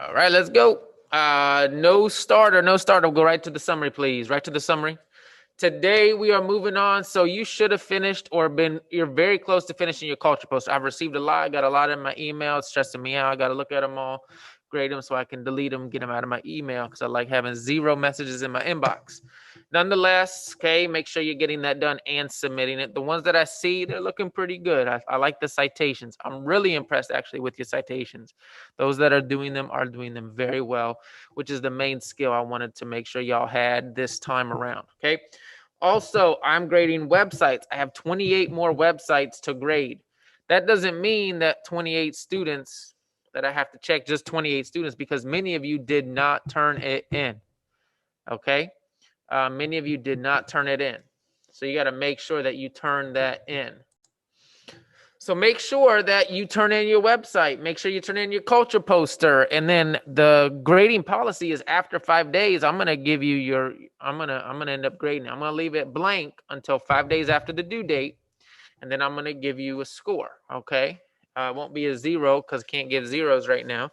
All right, let's go. No starter. We'll go right to the summary, please. Right to the summary. Today we are moving on. So you should have finished you're very close to finishing your culture post. I've received a lot. I got a lot in my email. It's stressing me out. I got to look at them all, grade them so I can delete them, get them out of my email because I like having 0 messages in my inbox. Nonetheless, okay, make sure you're getting that done and submitting it. The ones that I see, they're looking pretty good. I like the citations. I'm really impressed actually with your citations. Those that are doing them very well, which is the main skill I wanted to make sure y'all had this time around, okay? Also, I'm grading websites. I have 28 more websites to grade. That doesn't mean that 28 students that I have to check, just 28 students, because many of you did not turn it in, okay? Many of you did not turn it in. So you got to make sure that you turn that in. So make sure that you turn in your website. Make sure you turn in your culture poster. And then the grading policy is after 5 days, I'm going to give you your, I'm going to end up grading. I'm going to leave it blank until 5 days after the due date. And then I'm going to give you a score. Okay. It won't be a 0 because I can't give zeros right now,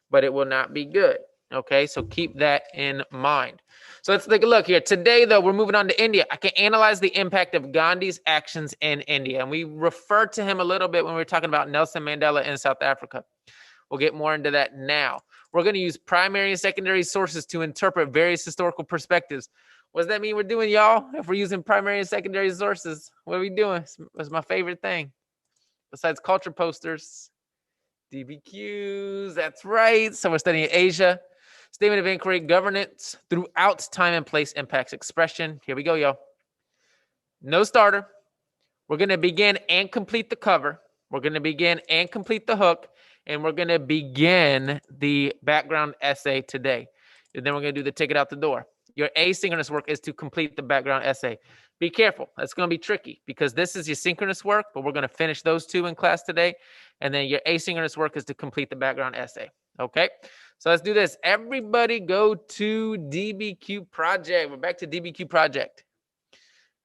but it will not be good. Okay. So keep that in mind. So let's take a look here. Today, though, we're moving on to India. I can analyze the impact of Gandhi's actions in India. And we referred to him a little bit when we were talking about Nelson Mandela in South Africa. We'll get more into that now. We're going to use primary and secondary sources to interpret various historical perspectives. What does that mean we're doing, y'all? If we're using primary and secondary sources, what are we doing? It's my favorite thing. Besides culture posters, DBQs, that's right. So we're studying Asia. Statement of inquiry, governance throughout time and place impacts expression. Here we go, y'all. No starter. We're going to begin and complete the cover. We're going to begin and complete the hook. And we're going to begin the background essay today. And then we're going to do the ticket out the door. Your asynchronous work is to complete the background essay. Be careful. That's going to be tricky because this is your synchronous work, but we're going to finish those 2 in class today. And then your asynchronous work is to complete the background essay. Okay? So let's do this. Everybody go to DBQ Project. We're back to DBQ Project.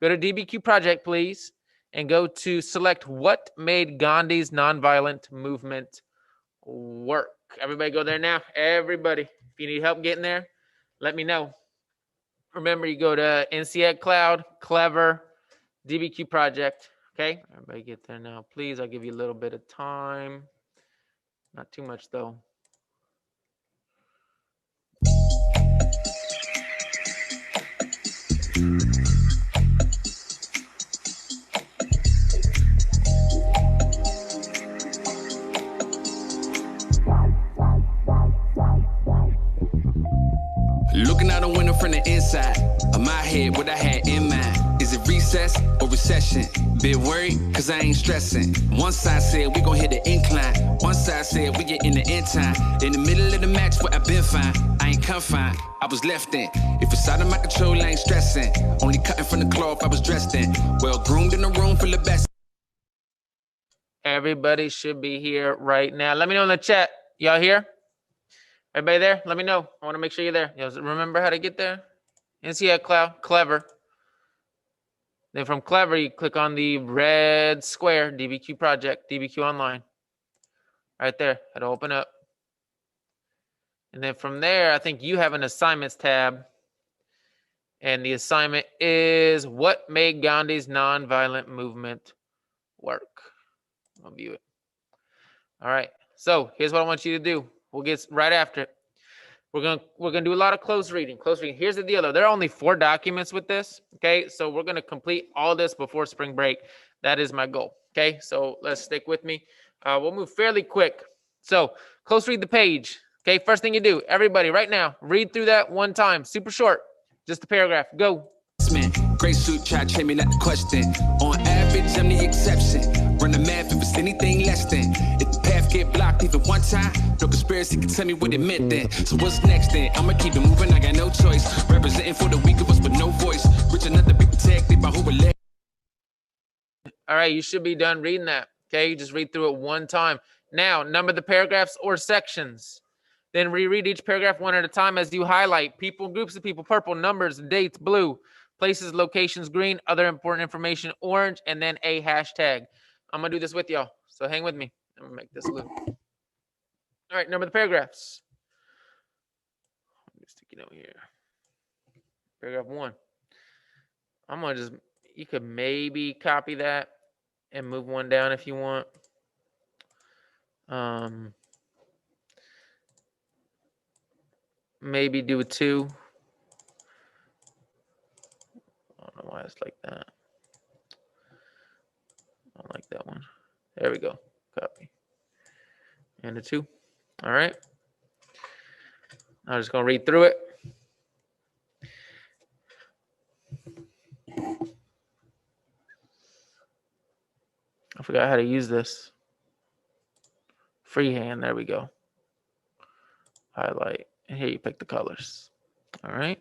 Go to DBQ Project, please, and go to select what made Gandhi's nonviolent movement work. Everybody go there now. Everybody. If you need help getting there, let me know. Remember, you go to NCED Cloud, Clever, DBQ Project. Okay? Everybody get there now, please. I'll give you a little bit of time. Not too much, though. Looking out the window from the inside of my head, what I had in mind. Is it recess or recession? Bit worried, cause I ain't stressing. One side said we gon' hit the incline. One side said we get in the end time. In the middle of the match, but I been fine. I ain't confined, I was left in. If it's out of my control, I ain't stressing. Only cutting from the cloth I was dressed in. Well groomed in the room full of best. Everybody should be here right now. Let me know in the chat. Y'all here? Everybody there? Let me know. I want to make sure you're there. Remember how to get there? NCED Cloud, Clever. Then from Clever, you click on the red square, DBQ Project, DBQ Online. Right there. It'll open up. And then from there, I think you have an assignments tab. And the assignment is what made Gandhi's nonviolent movement work. I'll view it. All right. So here's what I want you to do. We'll get right after it. We're gonna do a lot of close reading. Close reading. Here's the deal, though. There are only 4 documents with this. Okay, so we're gonna complete all this before spring break. That is my goal. Okay, so let's stick with me. We'll move fairly quick. So close read the page. Okay, first thing you do, everybody, right now, read through that one time. Super short, just a paragraph. Go. Gray suit, try to me, not the question. On average, I'm the exception. Run the math if it's anything less than. If the path get blocked even one time, no conspiracy can tell me what it meant then. So what's next then? I'ma keep it moving, I got no choice. Representing for the weak of us with no voice. Rich enough to be protected by who will let. All right, you should be done reading that. Okay, you just read through it one time. Now, number the paragraphs or sections. Then reread each paragraph one at a time as you highlight. People, groups of people, purple, numbers, dates, blue. Places, locations, green, other important information, orange, and then a hashtag. I'm going to do this with y'all, so hang with me. I'm going to make this loop. All right, number the paragraphs. over here? Paragraph 1. I'm gonna just, you could maybe copy that and move one down if you want. Maybe do a 2. I don't know why it's like that. I don't like that one. There we go. Copy. And a 2. All right. I'm just gonna read through it. I forgot how to use this. Freehand. There we go. Highlight. And here you pick the colors. All right.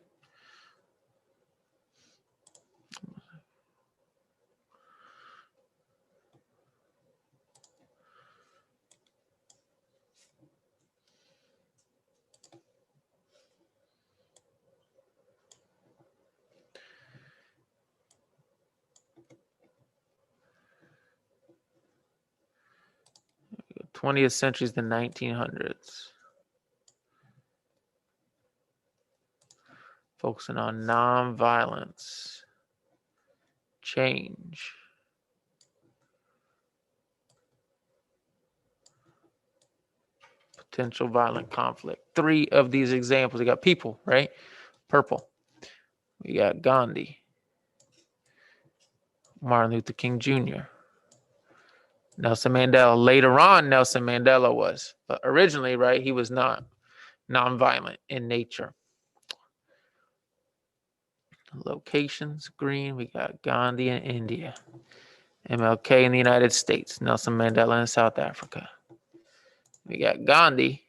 The 20th century is the 1900s. Focusing on nonviolence, change, potential violent conflict. 3 of these examples. We got people, right? Purple. We got Gandhi, Martin Luther King Jr., Nelson Mandela. Later on, Nelson Mandela was, but originally, right, he was not nonviolent in nature. Locations, green. We got Gandhi in India, MLK in the United States, Nelson Mandela in South Africa. We got Gandhi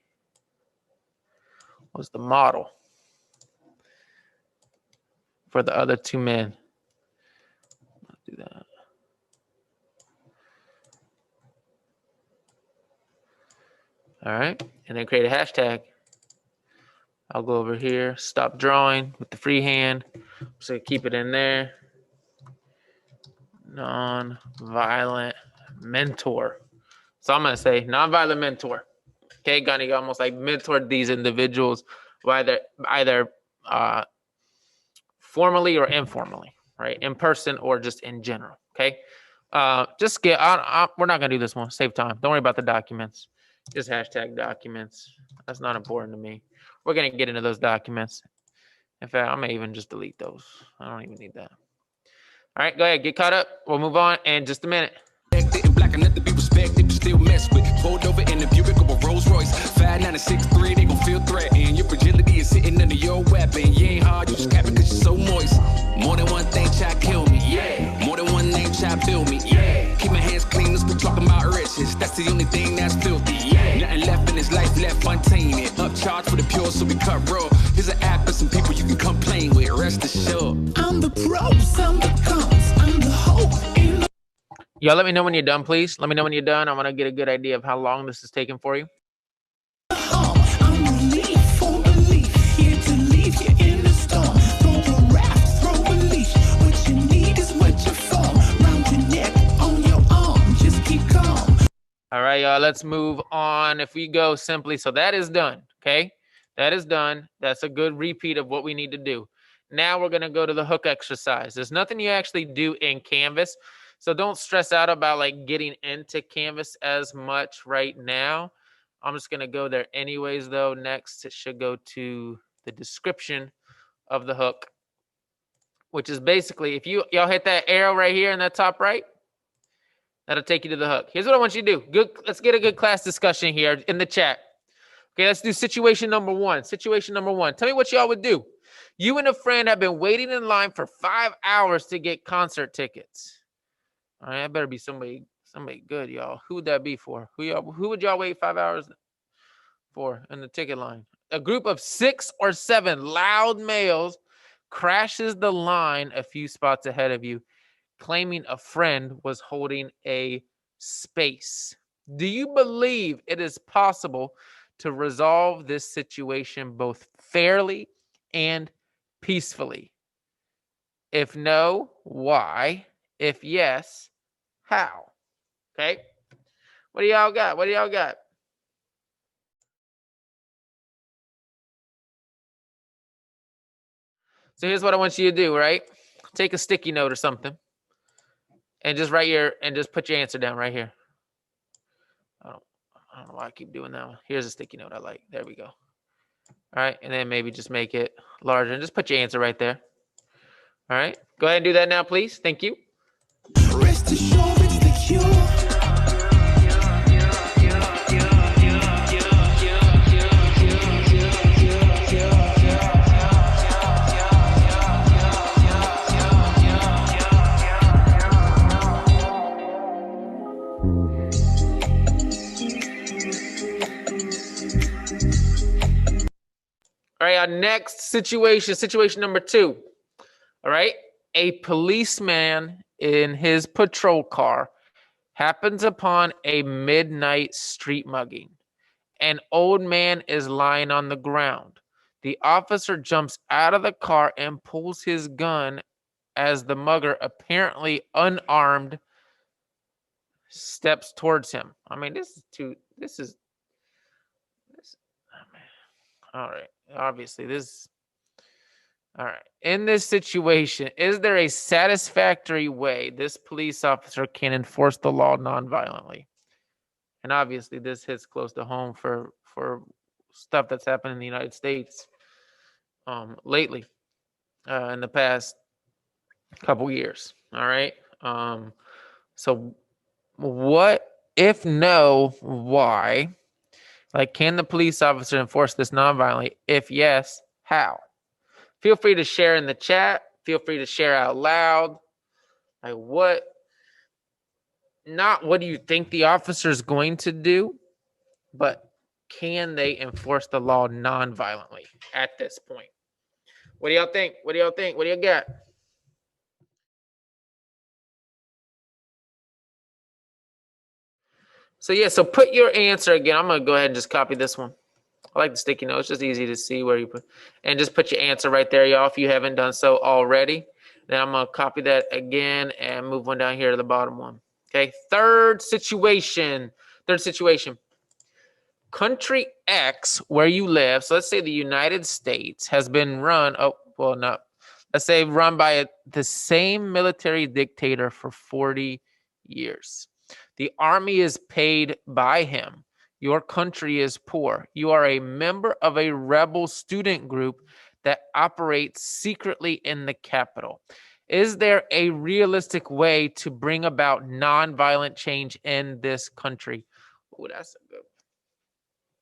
was the model for the other 2 men. Let's do that. All right, and then create a hashtag. I'll go over here, stop drawing with the freehand. So keep it in there. Non-violent mentor. So I'm gonna say non-violent mentor. Okay, Gandhi almost like mentored these individuals, either formally or informally, right? In person or just in general. Okay, just get. We're not gonna do this one. Save time. Don't worry about the documents. Just hashtag documents. That's not important to me. We're gonna get into those documents. In fact, I may even just delete those. I don't even need that. All right, go ahead, get caught up. We'll move on in just a minute. Black enough to be respected, but still mess with. Pulled over in the Buick of a Rolls Royce. 5'9" and 6'3", they gon' feel threatened. Your fragility is sitting under your weapon. You ain't hard, you just capping cause you're so moist. More than one thing try kill me, yeah. More than one name try build me, yeah. Keep my hands clean, let's be talking about riches. That's the only thing that's filthy, yeah. Nothing left in this life left untainted. Upcharged for the pure, so we cut raw. Here's an app and some people you can complain with. Rest assured. I'm the pros, I'm the cons, I'm the hope. Y'all let me know when you're done, please. Let me know when you're done. I want to get a good idea of how long this is taking for you. I'm relief for belief. Here to leave you in the storm. Throw a raft, throw a leash. What you need is what you fall. Round your neck, on your arm. Just keep calm. All right, y'all. Let's move on. If we go simply, so that is done. Okay, that is done. That's a good repeat of what we need to do. Now we're gonna go to the hook exercise. There's nothing you actually do in Canvas. So don't stress out about like getting into Canvas as much right now. I'm just going to go there anyways, though. Next, it should go to the description of the hook, which is basically, if y'all hit that arrow right here in that top right, that'll take you to the hook. Here's what I want you to do. Let's get a good class discussion here in the chat. Okay, let's do situation number 1. Situation number 1. Tell me what y'all would do. You and a friend have been waiting in line for 5 hours to get concert tickets. All right, that better be somebody good, y'all. Who would that be for? Who would y'all wait 5 hours for in the ticket line? A group of 6 or 7 loud males crashes the line a few spots ahead of you, claiming a friend was holding a space. Do you believe it is possible to resolve this situation both fairly and peacefully? If no, why? If yes, how? Okay. What do y'all got? What do y'all got? So here's what I want you to do, right? Take a sticky note or something and just put your answer down right here. I don't know why I keep doing that one. Here's a sticky note I like. There we go. All right. And then maybe just make it larger and just put your answer right there. All right. Go ahead and do that now, please. Thank you. Rest assured it's the cure. All right, our next situation number 2. All right, a policeman in his patrol car happens upon a midnight street mugging. An old man is lying on the ground. The officer jumps out of the car and pulls his gun as the mugger, apparently unarmed, steps towards him. I mean, all right. Obviously, all right. In this situation, is there a satisfactory way this police officer can enforce the law nonviolently? And obviously, this hits close to home for stuff that's happened in the United States lately, in the past couple years. All right. So what, if no, why? Like, can the police officer enforce this nonviolently? If yes, how? Feel free to share in the chat. Feel free to share out loud. Like, not what do you think the officer is going to do, but can they enforce the law nonviolently at this point? What do y'all think? What do y'all got? So yeah, so put your answer again. I'm going to go ahead and just copy this one. I like the sticky note. It's just easy to see where you put. And just put your answer right there, y'all, if you haven't done so already. Then I'm going to copy that again and move one down here to the bottom one. Okay, third situation. Country X, where you live, so let's say the United States, has been run, let's say run by the same military dictator for 40 years. The army is paid by him. Your country is poor. You are a member of a rebel student group that operates secretly in the capital. Is there a realistic way to bring about nonviolent change in this country? Oh, that's a good one.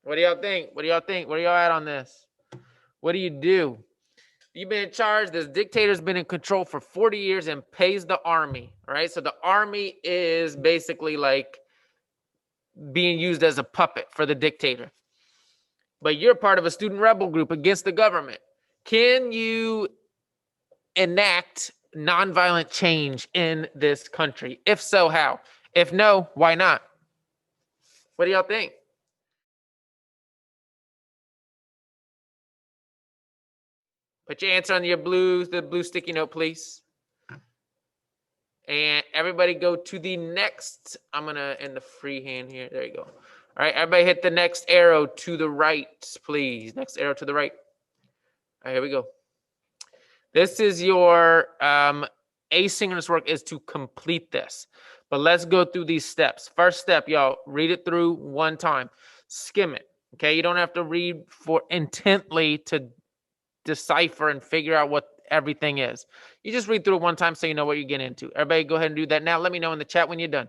What do y'all think? Where y'all at on this? What do you do? You've been in charge. This dictator's been in control for 40 years and pays the army, right? So the army is basically like being used as a puppet for the dictator. But you're part of a student rebel group against the government. Can you enact nonviolent change in this country? If so, how? If no, why not? What do y'all think? Put your answer on the blue sticky note, please. And everybody go to the next. I'm going to end the freehand here. There you go. All right, everybody hit the next arrow to the right, please. Next arrow to the right. All right, here we go. This is your asynchronous work is to complete this. But let's go through these steps. First step, y'all, read it through one time. Skim it, okay? You don't have to read for intently to decipher and figure out what everything is. You just read through it one time so you know what you're getting into. Everybody go ahead and do that now. Let me know in the chat when you're done.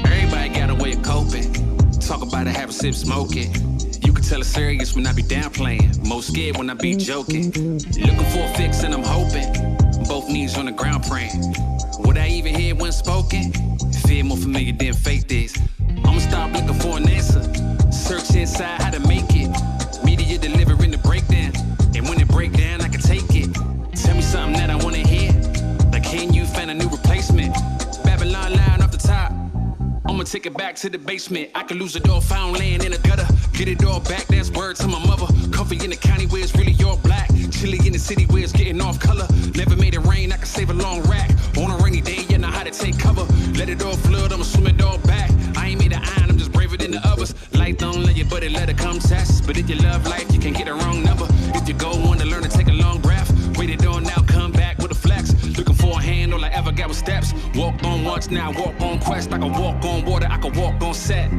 Everybody got a way of coping. Talk about it, have a sip, smoke it. You can tell it's serious when I be downplaying. Most scared when I be joking. Looking for a fix and I'm hoping. Both knees on the ground praying. What I even hear when spoken? Feel more familiar than fake this. I'ma stop looking for an answer. Search inside how to make it. Media delivering the breakdown. And when it break down, I can take it. Tell me something that I wanna hear. Like, can you find a new replacement? Babylon line off the top. I'ma take it back to the basement. I can lose a door found laying in a gutter. Get it all back, that's word to my mother. Comfy in the county where it's really all black. Chilly in the city where it's getting off color. Never made it rain, I can save a long rack. On a rainy day, you know how to take cover. steps. Walk on once, now walk on quest. I can walk on water, I can walk on set.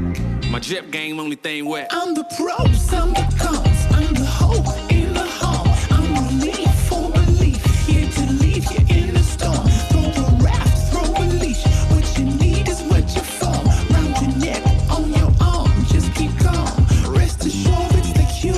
My drip game, only thing wet. I'm the pros, I'm the cons, I'm the hope in the harm. I'm relief for belief, here to leave you in the storm. Throw a raft, throw a leash, what you need is what you fall. Round your neck, on your arm, just keep calm. Rest assured it's the cure.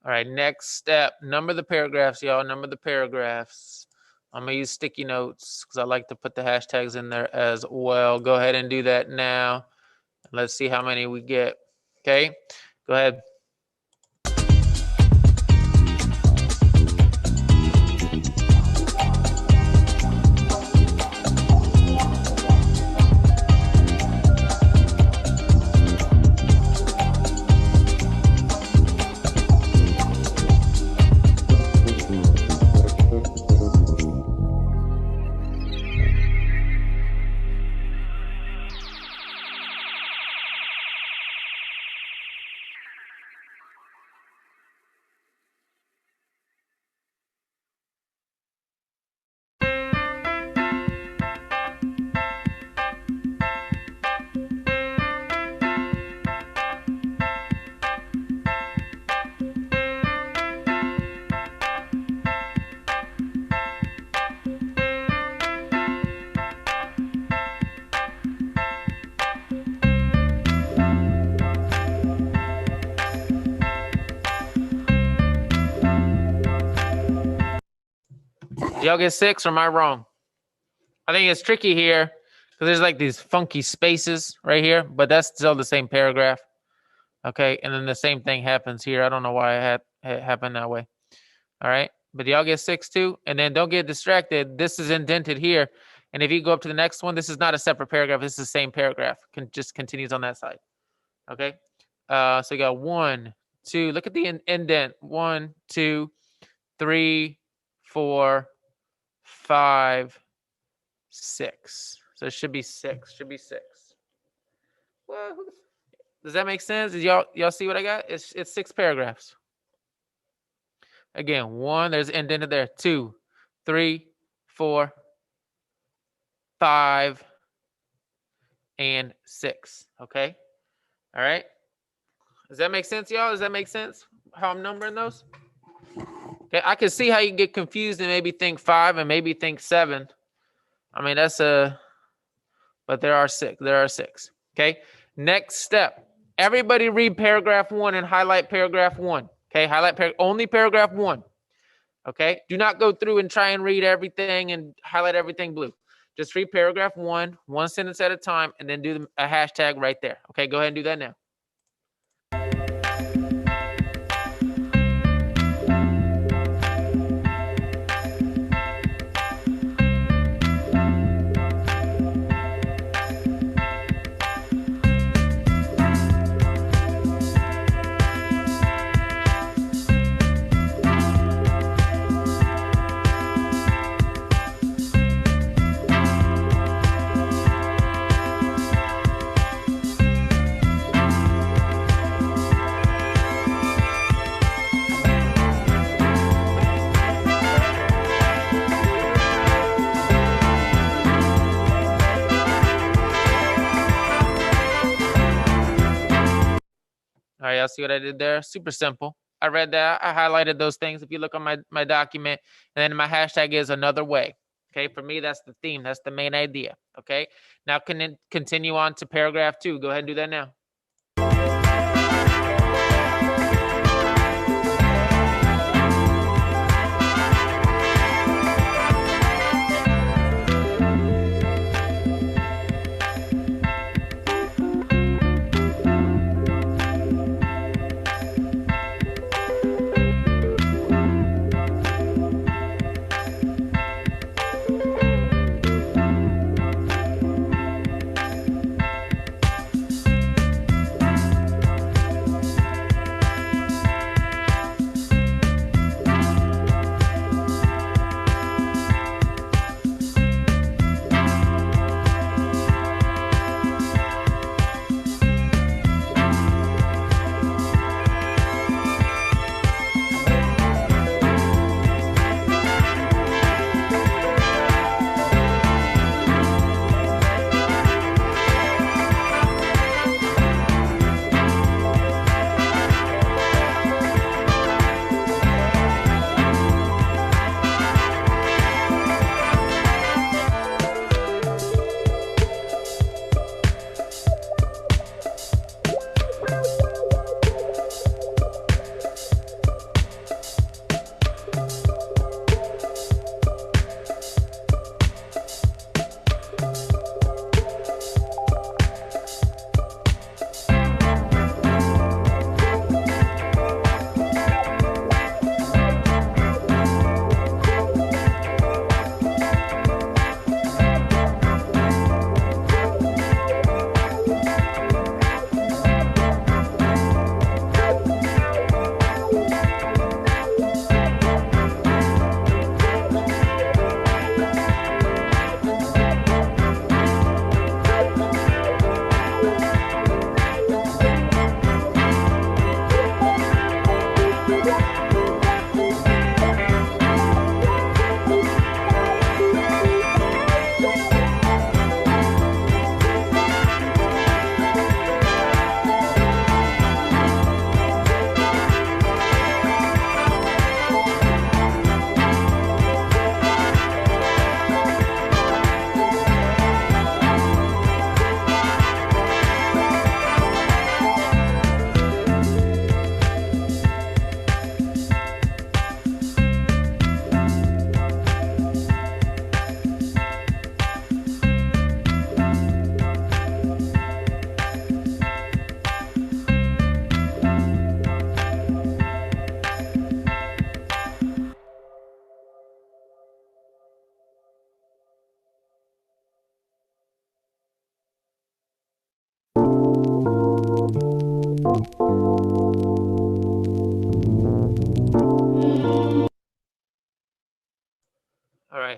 All right, next step. Number the paragraphs, y'all. Number the paragraphs. I'm going to use sticky notes because I like to put the hashtags in there as well. Go ahead and do that now. Let's see how many we get. Okay, go ahead. Y'all get 6 or am I wrong? I think it's tricky here because there's like these funky spaces right here, but that's still the same paragraph. Okay, and then the same thing happens here. I don't know why it happened that way. All right, but y'all get 6 too, and then don't get distracted. This is indented here, and if you go up to the next one, this is not a separate paragraph. This is the same paragraph. Just continues on that side. Okay, so you got 1, 2. Look at the indent. 1, 2, 3, 4, 5, 6. So it should be 6. Should be 6. Well, does that make sense? Did y'all see what I got? It's 6 paragraphs. Again, 1, there's indented there. 2, 3, 4, 5, and 6. Okay. All right. Does that make sense, y'all? Does that make sense? How I'm numbering those? Okay, I can see how you get confused and maybe think 5 and maybe think 7. I mean, that's but there are 6. There are 6. Okay, next step. Everybody read paragraph 1 and highlight paragraph 1. Okay, highlight only paragraph 1. Okay, do not go through and try and read everything and highlight everything blue. Just read paragraph 1, one sentence at a time, and then do a hashtag right there. Okay, go ahead and do that now. All right, y'all see what I did there? Super simple. I read that. I highlighted those things. If you look on my document, and then my hashtag is another way. Okay, for me, that's the theme. That's the main idea. Okay, now continue on to paragraph 2. Go ahead and do that now.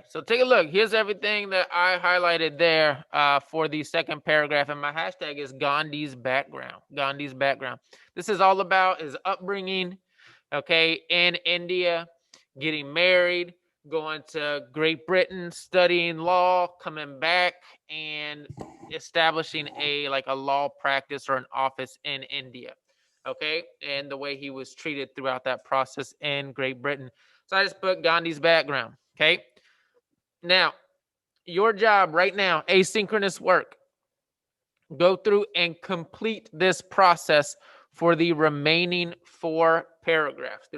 So take a look. Here's everything that I highlighted there for the second paragraph. And my hashtag is Gandhi's background. Gandhi's background. This is all about his upbringing, okay, in India, getting married, going to Great Britain, studying law, coming back, and establishing a law practice or an office in India, okay, and the way he was treated throughout that process in Great Britain. So I just put Gandhi's background, okay. Now, your job right now, asynchronous work, go through and complete this process for the remaining 4 paragraphs.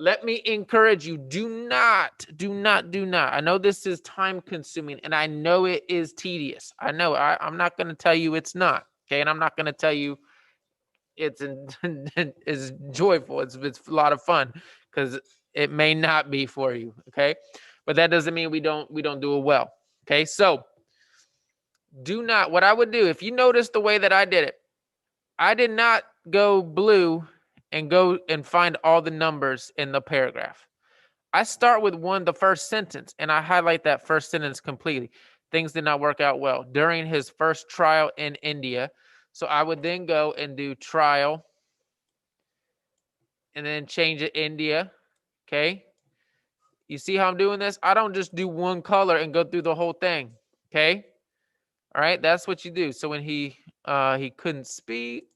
Let me encourage you, do not. I know this is time consuming and I know it is tedious. I know I'm not going to tell you it's not, okay? And I'm not going to tell you it's joyful. It's a lot of fun, because it may not be for you, okay? But that doesn't mean we don't do it well, okay? So do not, what I would do, if you notice the way that I did it, I did not go blue and go and find all the numbers in the paragraph. I start with the first sentence, and I highlight that first sentence completely. Things did not work out well during his first trial in India. So I would then go and do trial and then change it India, okay? You see how I'm doing this? I don't just do one color and go through the whole thing, okay? All right, that's what you do. So when he couldn't speak,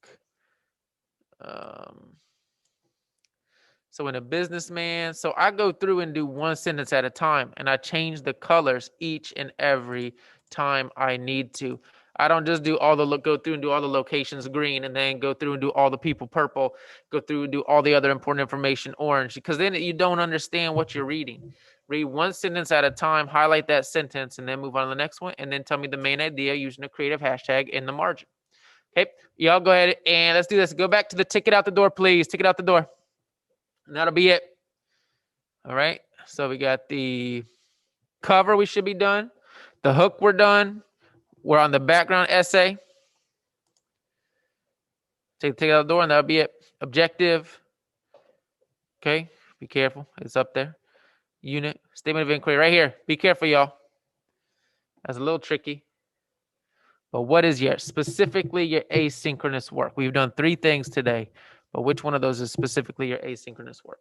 so when a businessman, so I go through and do one sentence at a time, and I change the colors each and every time I need to. I don't just do go through and do all the locations green, and then go through and do all the people purple, go through and do all the other important information orange, because then you don't understand what you're reading. Read one sentence at a time, highlight that sentence, and then move on to the next one, and then tell me the main idea using a creative hashtag in the margin. Okay, y'all go ahead and let's do this. Go back to the ticket out the door, please. Ticket out the door. And that'll be it. All right, so we got the cover, we should be done. The hook, we're done. We're on the background essay. Take the ticket out the door, and that'll be it. Objective. Okay, be careful. It's up there. Unit, statement of inquiry right here. Be careful, y'all. That's a little tricky. But what is specifically your asynchronous work? We've done 3 things today, but which one of those is specifically your asynchronous work?